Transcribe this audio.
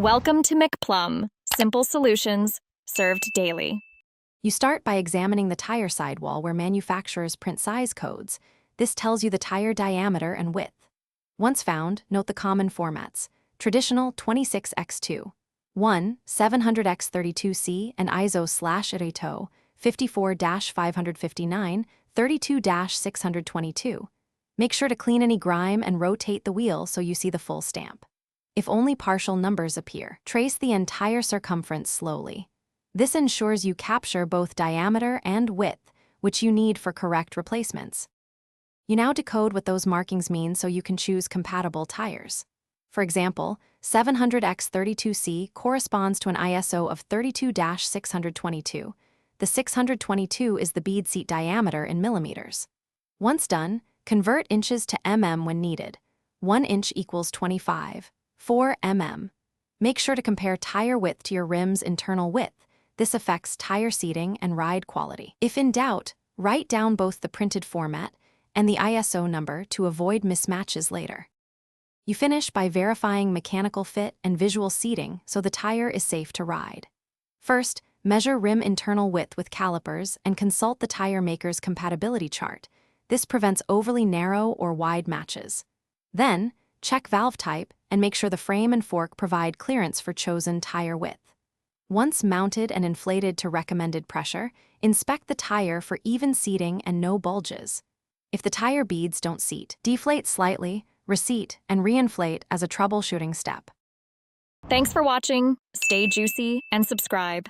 Welcome to McPlum, simple solutions served daily. You start by examining the tire sidewall where manufacturers print size codes. This tells you the tire diameter and width. Once found, note the common formats: traditional 26x2, 700x32C, and ISO/Reto 54-559, 32-622. Make sure to clean any grime and rotate the wheel so you see the full stamp. If only partial numbers appear, trace the entire circumference slowly. This ensures you capture both diameter and width, which you need for correct replacements. You now decode what those markings mean so you can choose compatible tires. For example, 700x32C corresponds to an ISO of 32-622. The 622 is the bead seat diameter in millimeters. Once done, convert inches to mm when needed. 1 inch equals 4 mm. Make sure to compare tire width to your rim's internal width. This affects tire seating and ride quality. If in doubt, write down both the printed format and the ISO number to avoid mismatches later. You finish by verifying mechanical fit and visual seating so the tire is safe to ride. First, measure rim internal width with calipers and consult the tire maker's compatibility chart. This prevents overly narrow or wide matches. Then, check valve type and make sure the frame and fork provide clearance for chosen tire width. Once mounted and inflated to recommended pressure, inspect the tire for even seating and no bulges. If the tire beads don't seat, deflate slightly, reseat, and reinflate as a troubleshooting step. Thanks for watching. Stay juicy and subscribe.